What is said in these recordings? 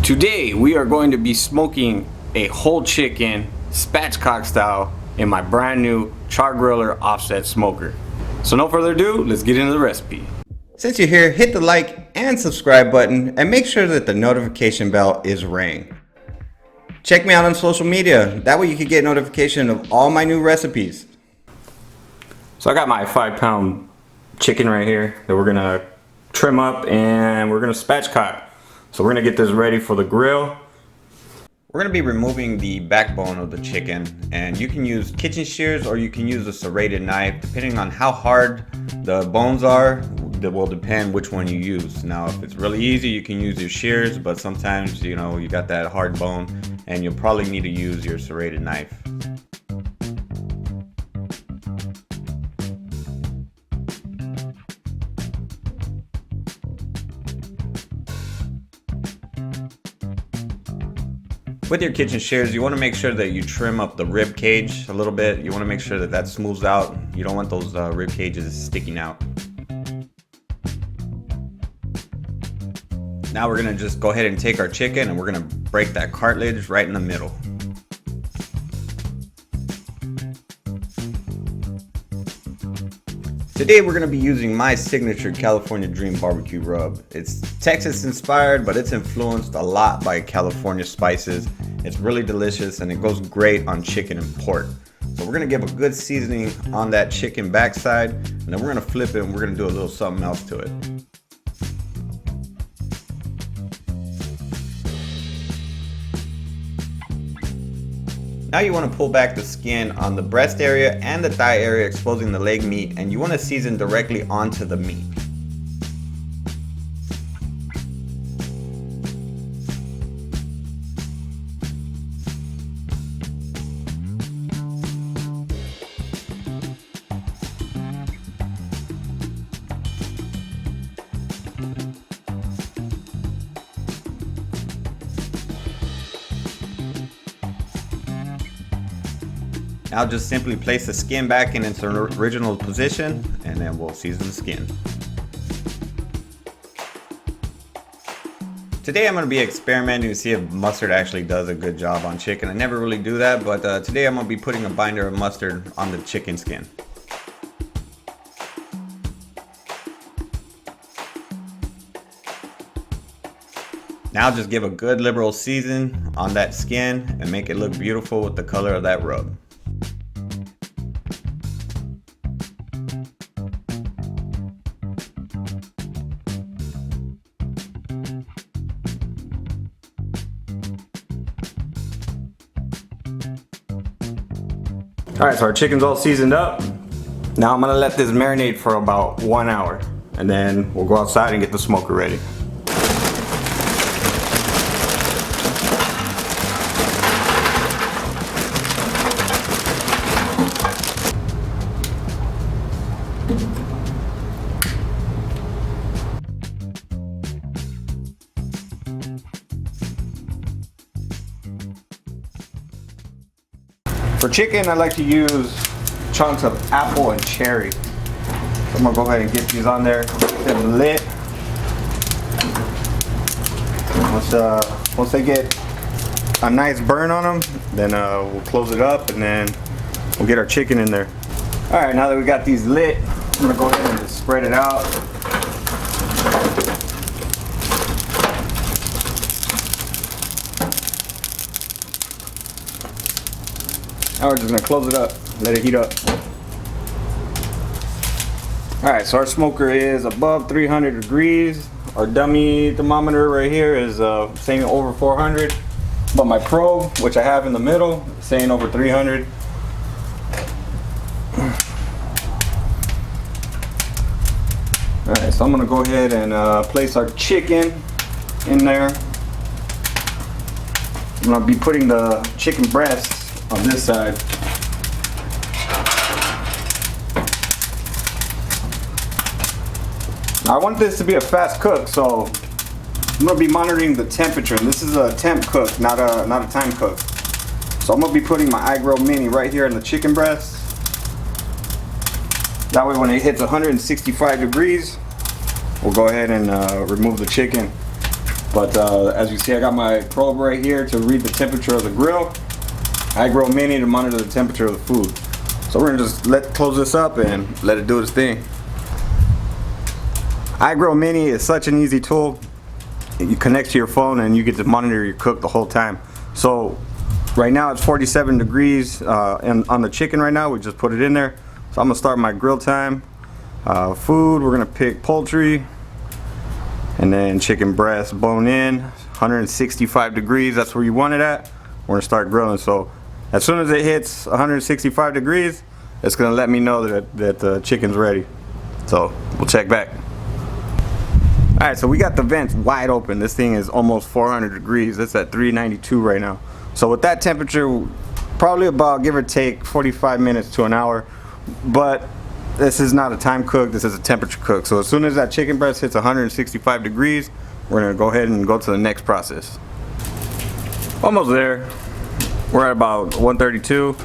Today we are going to be smoking a whole chicken spatchcock style in my brand new Chargriller offset smoker. So no further ado, let's get into the recipe. Since you're here, hit the like and subscribe button and make sure that the notification bell is rang. Check me out on social media, that way you can get notification of all my new recipes. So I got my 5-pound chicken right here that we're gonna trim up and we're gonna spatchcock. So we're gonna get this ready for the grill. We're gonna be removing the backbone of the chicken, and you can use kitchen shears or you can use a serrated knife. Depending on how hard the bones are, that will depend which one you use. Now, if it's really easy, you can use your shears, but sometimes, you know, you got that hard bone and you'll probably need to use your serrated knife. With your kitchen shears, you want to make sure that you trim up the rib cage a little bit. You want to make sure that that smooths out. You don't want those rib cages sticking out. Now we're going to just go ahead and take our chicken and we're going to break that cartilage right in the middle. Today we're going to be using my signature California Dream barbecue rub. It's Texas inspired, but it's influenced a lot by California spices. It's really delicious and it goes great on chicken and pork. So we're going to give a good seasoning on that chicken backside, and then we're going to flip it and we're going to do a little something else to it. Now you want to pull back the skin on the breast area and the thigh area, exposing the leg meat, and you want to season directly onto the meat. Now just simply place the skin back in its original position and then we'll season the skin. Today I'm going to be experimenting to see if mustard actually does a good job on chicken. I never really do that, but today I'm going to be putting a binder of mustard on the chicken skin. Now just give a good liberal season on that skin and make it look beautiful with the color of that rub. Alright, so our chicken's all seasoned up. Now I'm gonna let this marinate for about 1 hour and then we'll go outside and get the smoker ready. For chicken, I like to use chunks of apple and cherry. So I'm gonna go ahead and get these on there, get them lit. Once they get a nice burn on them, then we'll close it up and then we'll get our chicken in there. All right, now that we got these lit, I'm gonna go ahead and just spread it out. Now we're just gonna close it up, let it heat up. Alright, so our smoker is above 300 degrees. Our dummy thermometer right here is saying over 400. But my probe, which I have in the middle, is saying over 300. Alright, so I'm gonna go ahead and place our chicken in there. I'm gonna be putting the chicken breast on this side. Now I want this to be a fast cook, so I'm gonna be monitoring the temperature. And this is a temp cook, not a time cook. So I'm gonna be putting my iGrill Mini right here in the chicken breast. That way when it hits 165 degrees, we'll go ahead and remove the chicken. But as you see, I got my probe right here to read the temperature of the grill. iGrill Mini to monitor the temperature of the food. So we're gonna just close this up and let it do its thing. iGrill Mini is such an easy tool. You connect to your phone and you get to monitor your cook the whole time. So right now it's 47 degrees and on the chicken right now. We just put it in there. So I'm gonna start my grill time. Food, we're gonna pick poultry and then chicken breast bone in, 165 degrees, that's where you want it at. We're gonna start grilling. So as soon as it hits 165 degrees, it's gonna let me know that the chicken's ready. So we'll check back. All right, so we got the vents wide open. This thing is almost 400 degrees. It's at 392 right now. So with that temperature, probably about, give or take, 45 minutes to an hour. But this is not a time cook, this is a temperature cook. So as soon as that chicken breast hits 165 degrees, we're gonna go ahead and go to the next process. Almost there. We're at about 132.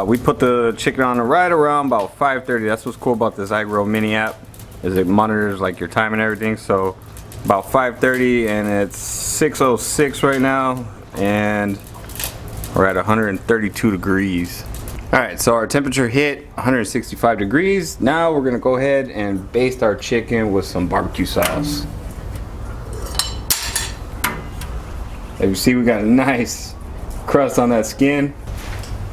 We put the chicken on right around about 5:30. That's what's cool about this iGrill Mini app, is it monitors like your time and everything. So about 5:30 and it's 6:06 right now and we're at 132 degrees. Alright, so our temperature hit 165 degrees. Now we're gonna go ahead and baste our chicken with some barbecue sauce. As you see, we got a nice crust on that skin.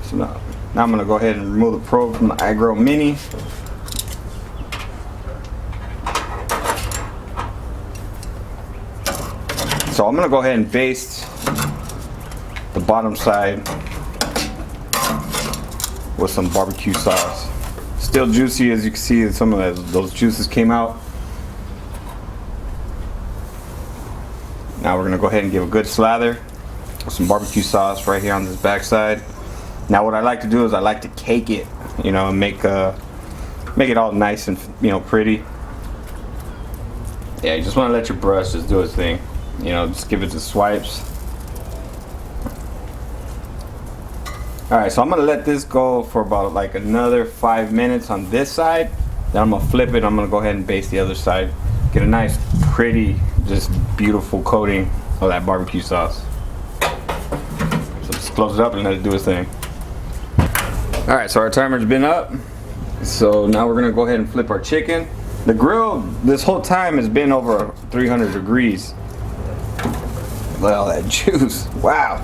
So now I'm gonna go ahead and remove the probe from the iGrill Mini. So I'm gonna go ahead and baste the bottom side with some barbecue sauce. Still juicy, as you can see, some of those juices came out. Now we're gonna go ahead and give a good slather with some barbecue sauce right here on this back side. Now what I like to do is I like to cake it, you know, make it all nice and, you know, pretty. Yeah, you just want to let your brush just do its thing. You know, just give it the swipes. Alright, so I'm gonna let this go for about like another 5 minutes on this side. Then I'm gonna flip it. I'm gonna go ahead and baste the other side. Get a nice, pretty, just beautiful coating of that barbecue sauce. So just close it up and let it do its thing. Alright, so our timer's been up. So now we're gonna go ahead and flip our chicken. The grill this whole time has been over 300 degrees. Look at all that juice. Wow.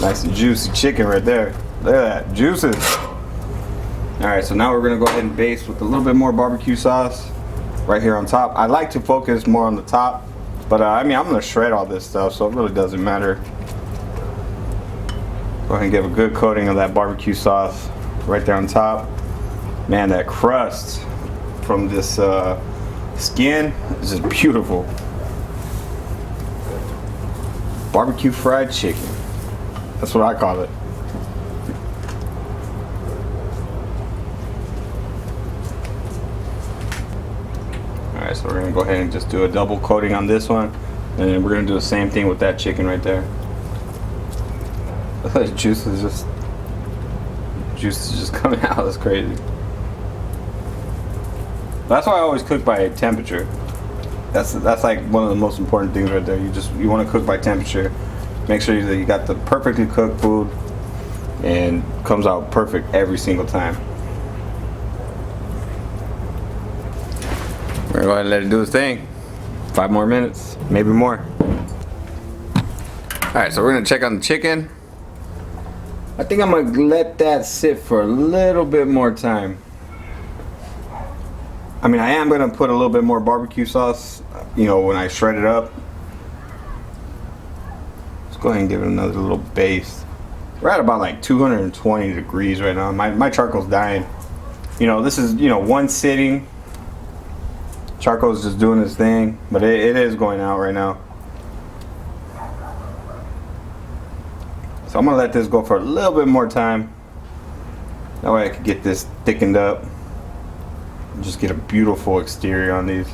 Nice and juicy chicken right there. Look at that, juices. Alright, so now we're gonna go ahead and baste with a little bit more barbecue sauce right here on top. I like to focus more on the top, but I mean, I'm gonna shred all this stuff, so it really doesn't matter. Go ahead and give a good coating of that barbecue sauce right there on top. Man, that crust from this skin is just beautiful. Barbecue fried chicken. That's what I call it. Alright, so we're going to go ahead and just do a double coating on this one. And then we're going to do the same thing with that chicken right there. The juice is just coming out. That's crazy. That's why I always cook by temperature. That's like one of the most important things right there. You want to cook by temperature. Make sure that you got the perfectly cooked food and comes out perfect every single time. We're gonna go ahead and let it do its thing. 5 more minutes, maybe more. Alright, so we're gonna check on the chicken. I think I'm gonna let that sit for a little bit more time. I mean, I am gonna put a little bit more barbecue sauce, you know, when I shred it up. Let's go ahead and give it another little baste. We're at about like 220 degrees right now. My charcoal's dying. You know, this is, you know, one sitting. Charcoal's just doing its thing, but it is going out right now. So I'm gonna let this go for a little bit more time. That way I can get this thickened up. Just get a beautiful exterior on these.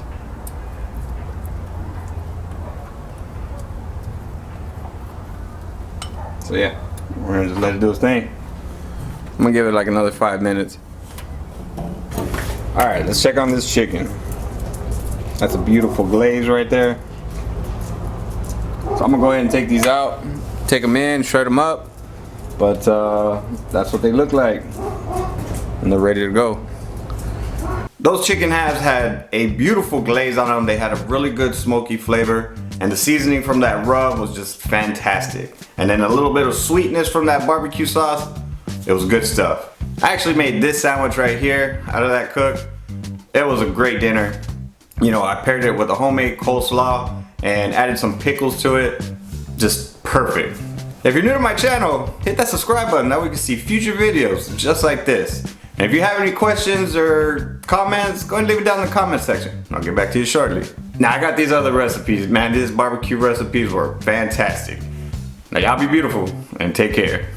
So yeah, we're gonna just let it do its thing. I'm gonna give it like another 5 minutes. Alright, let's check on this chicken. That's a beautiful glaze right there. So I'm gonna go ahead and take these out, take them in, shred them up. But that's what they look like. And they're ready to go. Those chicken halves had a beautiful glaze on them. They had a really good smoky flavor. And the seasoning from that rub was just fantastic. And then a little bit of sweetness from that barbecue sauce. It was good stuff. I actually made this sandwich right here out of that cook. It was a great dinner. You know, I paired it with a homemade coleslaw and added some pickles to it. Just perfect. If you're new to my channel, hit that subscribe button. That way you can see future videos just like this. And if you have any questions or comments, go ahead and leave it down in the comment section. I'll get back to you shortly. Now I got these other recipes. Man, these barbecue recipes were fantastic. Now y'all be beautiful and take care.